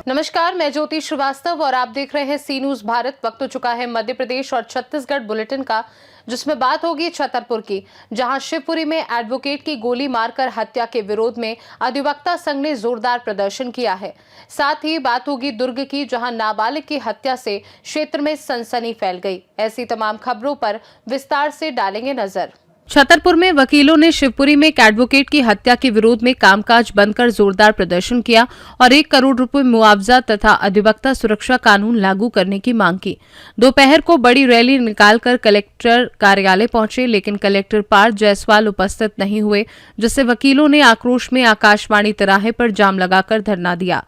नमस्कार, मैं ज्योति श्रीवास्तव और आप देख रहे हैं सी न्यूज भारत। वक्त हो चुका है मध्य प्रदेश और छत्तीसगढ़ बुलेटिन का, जिसमें बात होगी छतरपुर की, जहां शिवपुरी में एडवोकेट की गोली मारकर हत्या के विरोध में अधिवक्ता संघ ने जोरदार प्रदर्शन किया है। साथ ही बात होगी दुर्ग की, जहां नाबालिग की हत्या से क्षेत्र में सनसनी फैल गई। ऐसी तमाम खबरों पर विस्तार से डालेंगे नजर। छतरपुर में वकीलों ने शिवपुरी में एक एडवोकेट की हत्या के विरोध में कामकाज बंद कर जोरदार प्रदर्शन किया और 1 करोड़ रुपए मुआवजा तथा अधिवक्ता सुरक्षा कानून लागू करने की मांग की। दोपहर को बड़ी रैली निकालकर कलेक्टर कार्यालय पहुंचे, लेकिन कलेक्टर पार्थ जायसवाल उपस्थित नहीं हुए, जिससे वकीलों ने आक्रोश में आकाशवाणी तिराहे पर जाम लगाकर धरना दिया।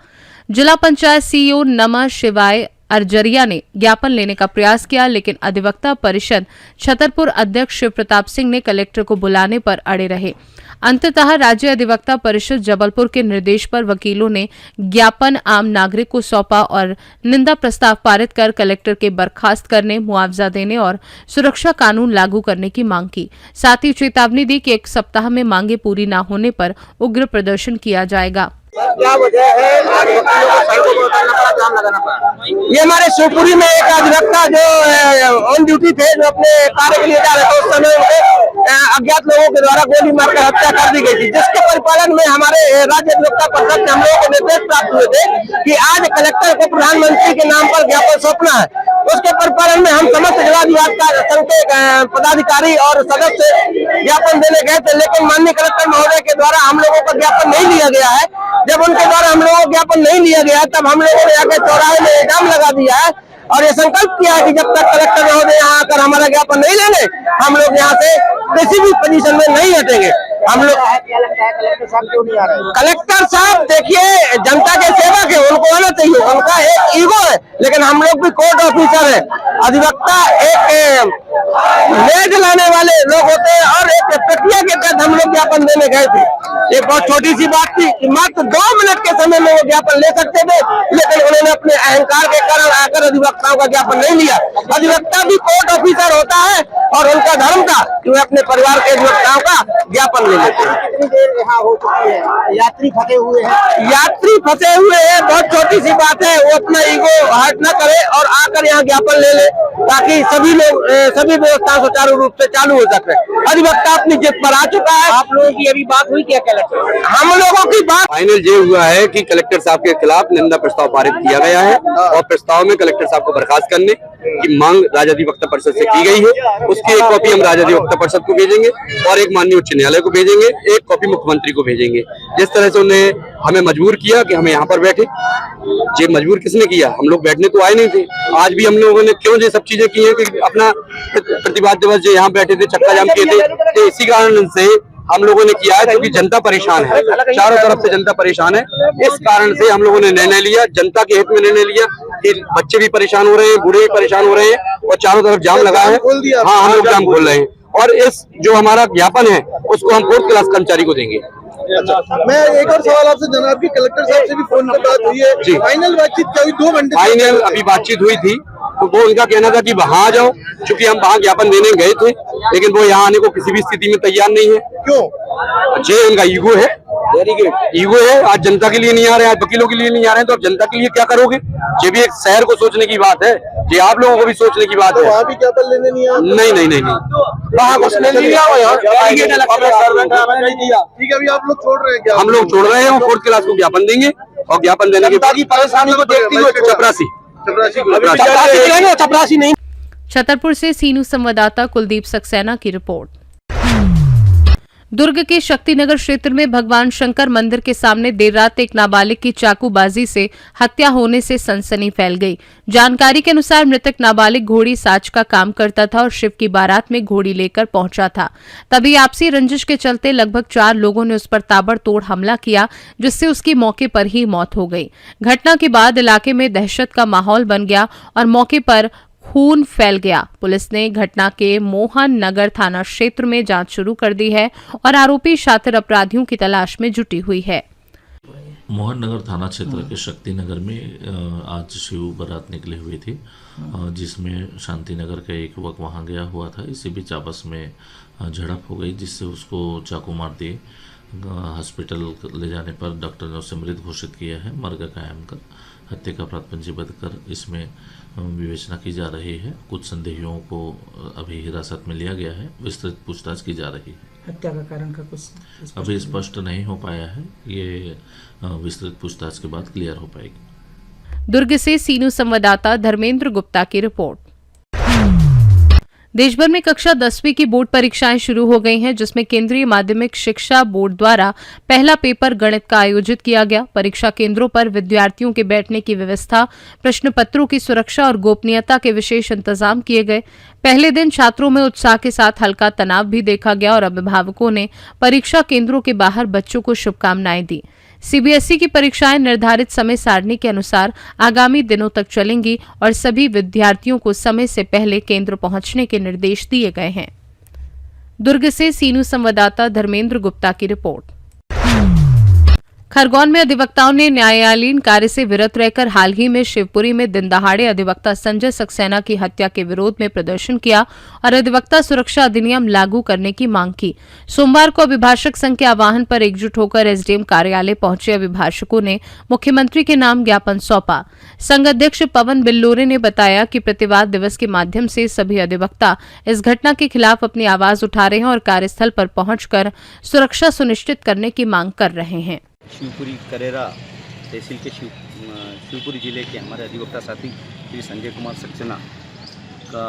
जिला पंचायत सीईओ नमः शिवाय अर्जरिया ने ज्ञापन लेने का प्रयास किया, लेकिन अधिवक्ता परिषद छतरपुर अध्यक्ष शिव प्रताप सिंह ने कलेक्टर को बुलाने पर अड़े रहे। अंततः राज्य अधिवक्ता परिषद जबलपुर के निर्देश पर वकीलों ने ज्ञापन आम नागरिक को सौंपा और निंदा प्रस्ताव पारित कर कलेक्टर के बर्खास्त करने, मुआवजा देने और सुरक्षा कानून लागू करने की मांग की। साथ ही चेतावनी दी कि 1 सप्ताह में मांगे पूरी न होने पर उग्र प्रदर्शन किया जाएगा। क्या वजह है आज वकीलों को सड़कों पर उतरना पड़ा, जाम लगाना पड़ा? ये हमारे शिवपुरी में एक अधिवक्ता जो ऑन ड्यूटी थे, जो अपने कार्य के लिए जा रहे थे, उस समय उनके अज्ञात लोगों के द्वारा गोली मारकर हत्या कर दी गई थी, जिसके परिपालन में हमारे राज्य अधिवक्ता परिषद से हम लोगों को निर्देश प्राप्त हुए थे कि आज कलेक्टर को प्रधानमंत्री के नाम पर ज्ञापन सौंपना है। उसके परिपालन में हम समस्त जिला अधिवक्ता संघ के पदाधिकारी और सदस्य ज्ञापन देने गए थे, लेकिन माननीय कलेक्टर महोदय के द्वारा हम लोगों का ज्ञापन नहीं लिया गया है। जब उनके द्वारा हम लोगों को ज्ञापन नहीं लिया गया, तब हम लोगों ने आगे चौराहे में जाम लगा दिया है और ये संकल्प किया है कि जब तक कलेक्टर महोदय यहाँ आकर हमारा ज्ञापन नहीं लेंगे, हम लोग यहाँ से किसी भी पोजीशन में नहीं हटेंगे। हम लोग क्या लगता है कलेक्टर साहब क्यों नहीं आ रहे? कलेक्टर साहब देखिए, जनता के सेवक है, उनको आना चाहिए, उनका एक ईगो है, लेकिन हम लोग भी कोर्ट ऑफिसर है। अधिवक्ता एक लेज लाने वाले लोग होते हैं और एक प्रक्रिया के तहत हम लोग ज्ञापन देने गए थे। एक बहुत छोटी सी बात थी कि मात्र 2 मिनट के समय में वो ज्ञापन ले सकते थे, लेकिन उन्होंने अपने अहंकार के कारण आकर अधिवक्ताओं का ज्ञापन नहीं लिया। अधिवक्ता भी कोर्ट ऑफिसर होता है और उनका धर्म था कि वे अपने परिवार के अधिवक्ताओं का ज्ञापन ले लेते हैं। कितनी देर यहाँ हो चुकी है? यात्री फंसे हुए हैं। यात्री फंसे हुए हैं, बहुत छोटी सी बात है, वो अपना ईगो हर्ट न करे और आकर यहाँ ज्ञापन ले ले, ताकि सभी लोग सभी व्यवस्था सुचारू रूप से चालू हो सके। अधिवक्ता अपनी जिद पर आ चुका है। आप लोगों की अभी बात हुई क्या कलेक्टर? हम लोगों की बात फाइनल ये हुआ है कि कलेक्टर साहब के खिलाफ निंदा प्रस्ताव पारित किया गया है और प्रस्ताव में कलेक्टर साहब को बर्खास्त करने की मांग राज्य अधिवक्ता परिषद से की गई है। उसकी एक कॉपी हम राज्य अधिवक्ता परिषद को भेजेंगे और एक माननीय उच्च न्यायालय को भेजेंगे, एक कॉपी मुख्यमंत्री को भेजेंगे। जिस तरह से उन्हें हमें मजबूर किया कि हम यहाँ पर बैठे, ये मजबूर किसने किया? हम लोग बैठने तो आए नहीं थे। आज भी हम लोगों ने क्यों ये सब चीजें की हैं कि अपना प्रतिवाद दिवस जो यहाँ बैठे थे, चक्का जाम किए थे, तो इसी कारण से हम लोगों ने किया है, क्योंकि जनता परेशान है, चारों तरफ से जनता परेशान है। इस कारण से हम लोगों ने निर्णय लिया, जनता के हित में निर्णय लिया कि बच्चे भी परेशान हो रहे हैं, बूढ़े भी परेशान हो रहे हैं और चारों तरफ जाम लगा है। हाँ, हम लोग जाम खोल रहे हैं और इस जो हमारा ज्ञापन है उसको हम 4th क्लास कर्मचारी को देंगे। मैं एक और सवाल आपसे, जनाब की कलेक्टर साहब से भी फोन पर बात हुई है, फाइनल बातचीत क्या हुई? 2 घंटे फाइनल अभी बातचीत हुई थी, तो वो उनका कहना था कि वहां आ जाओ, क्योंकि हम वहां ज्ञापन देने गए थे, लेकिन वो यहाँ आने को किसी भी स्थिति में तैयार नहीं है। क्यों? जे उनका ईगो है, ईगो है। आज जनता के लिए नहीं आ रहे हैं, आज वकीलों के लिए नहीं आ रहे हैं, तो आप जनता के लिए क्या करोगे? ये भी एक शहर को सोचने की बात है, ये आप लोगों को भी सोचने की बात है। वहाँ भी ज्ञापन लेने नहीं आया? नहीं, वहाँ कुछ नहीं लिया। ठीक है, अभी आप लोग छोड़ रहे हैं क्या? हम लोग छोड़ रहे हैं और 4th क्लास को ज्ञापन देंगे और ज्ञापन देने के बाद परेशानी को देखती हुए चपरासी नहीं। छतरपुर से सी न्यूज संवाददाता कुलदीप सक्सेना की रिपोर्ट। दुर्ग के शक्तिनगर क्षेत्र में भगवान शंकर मंदिर के सामने देर रात एक नाबालिग की चाकूबाजी से हत्या होने से सनसनी फैल गई। जानकारी के अनुसार मृतक नाबालिग घोड़ी साज का काम करता था और शिव की बारात में घोड़ी लेकर पहुंचा था। तभी आपसी रंजिश के चलते लगभग 4 लोगों ने उस पर ताबड़तोड़ हमला किया, जिससे उसकी मौके पर ही मौत हो गई। घटना के बाद इलाके में दहशत का माहौल बन गया और मौके पर खून फैल गया। पुलिस ने घटना के मोहन नगर थाना क्षेत्र में जांच शुरू कर दी है और आरोपी शातिर अपराधियों की तलाश में जुटी हुई है। मोहन नगर थाना क्षेत्र के शक्ति नगर में आज शिव बारात निकले हुए थे, जिसमें शांति नगर का एक युवक वहां गया हुआ था। इसी बीच आपस में झड़प हो गई, जिससे उसको चाकू मार दिए। हॉस्पिटल ले जाने पर डॉक्टर ने उसे मृत घोषित किया है, मर्ग कायम कर। हत्या का अपराध पंजीबद्ध कर इसमें विवेचना की जा रही है। कुछ संदेहियों को अभी हिरासत में लिया गया है, विस्तृत पूछताछ की जा रही है। हत्या का कारण का कुछ अभी स्पष्ट नहीं हो पाया है, ये विस्तृत पूछताछ के बाद क्लियर हो पाएगी। दुर्ग से सीनू संवाददाता धर्मेंद्र गुप्ता की रिपोर्ट। देश भर में कक्षा 10वीं की बोर्ड परीक्षाएं शुरू हो गई हैं, जिसमें केंद्रीय माध्यमिक शिक्षा बोर्ड द्वारा पहला पेपर गणित का आयोजित किया गया। परीक्षा केंद्रों पर विद्यार्थियों के बैठने की व्यवस्था, प्रश्न पत्रों की सुरक्षा और गोपनीयता के विशेष इंतजाम किए गए। पहले दिन छात्रों में उत्साह के साथ हल्का तनाव भी देखा गया और अभिभावकों ने परीक्षा केंद्रों के बाहर बच्चों को शुभकामनाएं दी। सीबीएसई की परीक्षाएं निर्धारित समय सारणी के अनुसार आगामी दिनों तक चलेंगी और सभी विद्यार्थियों को समय से पहले केंद्र पहुंचने के निर्देश दिए गए हैं। दुर्ग से सीनू संवाददाता धर्मेंद्र गुप्ता की रिपोर्ट। खरगोन में अधिवक्ताओं ने न्यायालयीन कार्य से विरत रहकर हाल ही में शिवपुरी में दिन दहाड़े अधिवक्ता संजय सक्सेना की हत्या के विरोध में प्रदर्शन किया और अधिवक्ता सुरक्षा अधिनियम लागू करने की मांग की। सोमवार को अभिभाषक संघ के आह्वान पर एकजुट होकर एसडीएम कार्यालय पहुंचे अभिभाषकों ने मुख्यमंत्री के नाम ज्ञापन सौंपा। संघ अध्यक्ष पवन बिल्लोरे ने बताया कि प्रतिवाद दिवस के माध्यम से सभी अधिवक्ता इस घटना के खिलाफ अपनी आवाज उठा रहे हैं और कार्यस्थल पर पहुंचकर सुरक्षा सुनिश्चित करने की मांग कर रहे हैं। शिवपुरी करेरा तहसील के शिवपुरी जिले के हमारे अधिवक्ता साथी श्री संजय कुमार सक्सेना का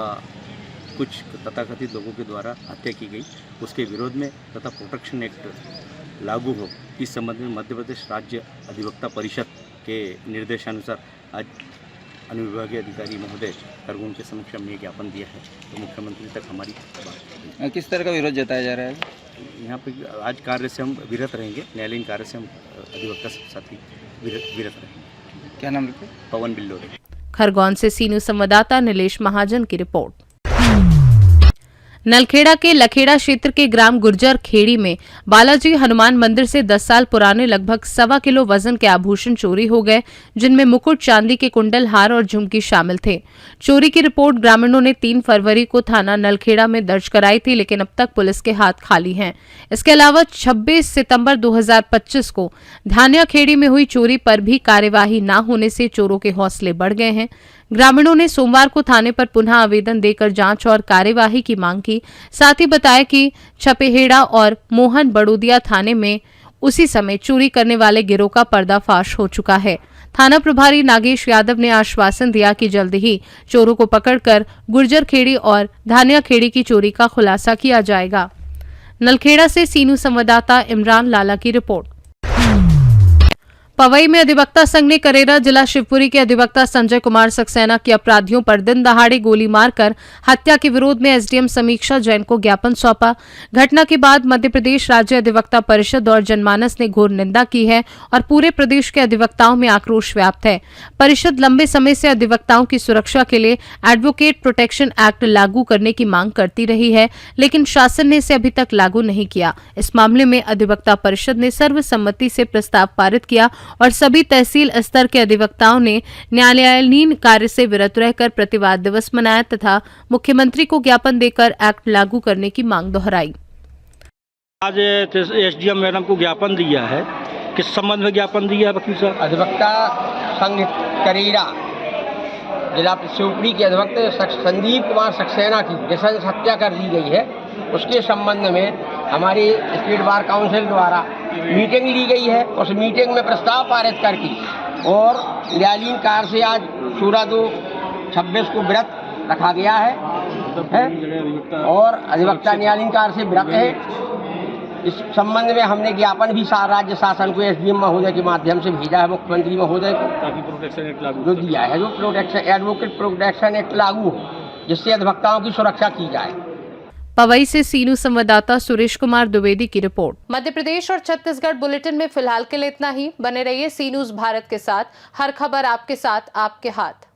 कुछ तथाकथित लोगों के द्वारा हत्या की गई, उसके विरोध में तथा प्रोटेक्शन एक्ट लागू हो इस संबंध में मध्य प्रदेश राज्य अधिवक्ता परिषद के निर्देशानुसार आज अनुविभागीय अधिकारी महोदय खरगोन के समक्ष हमने ज्ञापन दिया है। तो मुख्यमंत्री तक हमारी बात। किस तरह का विरोध जताया जा रहा है? यहाँ पे आज कार्य से हम विरत रहेंगे, न्यायालयीन कार्य से हम अधिवक्ता साथी विरत रहेंगे। क्या नाम लिखे? पवन बिल्लोरे। खरगोन से सीनू संवाददाता नीलेश महाजन की रिपोर्ट। नलखेड़ा के लखेड़ा क्षेत्र के ग्राम गुर्जर खेड़ी में बालाजी हनुमान मंदिर से 10 साल पुराने लगभग 1.25 किलो वजन के आभूषण चोरी हो गए, जिनमें मुकुट, चांदी के कुंडल, हार और झुमकी शामिल थे। चोरी की रिपोर्ट ग्रामीणों ने 3 फरवरी को थाना नलखेड़ा में दर्ज कराई थी, लेकिन अब तक पुलिस के हाथ खाली हैं। इसके अलावा 26 सितंबर 2025 को धानिया खेड़ी में हुई चोरी पर भी कार्यवाही न होने से चोरों के हौसले बढ़ गए हैं। ग्रामीणों ने सोमवार को थाने पर पुनः आवेदन देकर जांच और कार्यवाही की मांग की। साथ ही बताया कि छपेहेड़ा और मोहन बड़ोदिया थाने में उसी समय चोरी करने वाले गिरोह का पर्दाफाश हो चुका है। थाना प्रभारी नागेश यादव ने आश्वासन दिया कि जल्द ही चोरों को पकड़कर गुर्जर खेड़ी और धानिया खेड़ी की चोरी का खुलासा किया जाएगा। नलखेड़ा से सीनू संवाददाता इमरान लाला की रिपोर्ट। पवई में अधिवक्ता संघ ने करेरा जिला शिवपुरी के अधिवक्ता संजय कुमार सक्सेना की अपराधियों पर दिन दहाड़े गोली मारकर हत्या के विरोध में एसडीएम समीक्षा जैन को ज्ञापन सौंपा। घटना के बाद मध्य प्रदेश राज्य अधिवक्ता परिषद और जनमानस ने घोर निंदा की है और पूरे प्रदेश के अधिवक्ताओं में आक्रोश व्याप्त है। परिषद लंबे समय से अधिवक्ताओं की सुरक्षा के लिए एडवोकेट प्रोटेक्शन एक्ट लागू करने की मांग करती रही है, लेकिन शासन ने इसे अभी तक लागू नहीं किया। इस मामले में अधिवक्ता परिषद ने सर्वसम्मति से प्रस्ताव पारित किया और सभी तहसील स्तर के अधिवक्ताओं ने न्यायालयीन कार्य से विरत रहकर प्रतिवाद दिवस मनाया तथा मुख्यमंत्री को ज्ञापन देकर एक्ट लागू करने की मांग दोहराई। आज एसडीएम मैडम को ज्ञापन दिया है। किस संबंध में ज्ञापन दिया है वकील साहब? अधिवक्ता संघ करेरा जिला शिवपुरी के अधिवक्ता संदीप कुमार सक्सेना की नृशंस हत्या कर दी गई है, उसके संबंध में हमारी स्टेट बार काउंसिल द्वारा मीटिंग ली गई है। उस मीटिंग में प्रस्ताव पारित करके और न्यायालयीन कार्य से आज 16/2/26 को विरत रखा गया है और अधिवक्ता न्यायालयीन कार्य से विरत है। इस संबंध में हमने ज्ञापन भी राज्य शासन को एसडीएम महोदय के माध्यम से भेजा है, मुख्यमंत्री महोदय को, ताकि प्रोटेक्शन एक्ट लागू जो दिया है, जो एडवोकेट प्रोटेक्शन एक्ट लागू हो, जिससे अधिवक्ताओं की सुरक्षा की जाए। पवई से सीनू संवाददाता सुरेश कुमार द्विवेदी की रिपोर्ट। मध्य प्रदेश और छत्तीसगढ़ बुलेटिन में फिलहाल के लिए इतना ही। बने रहिए सी न्यूज़ भारत के साथ। हर खबर आपके साथ, आपके हाथ।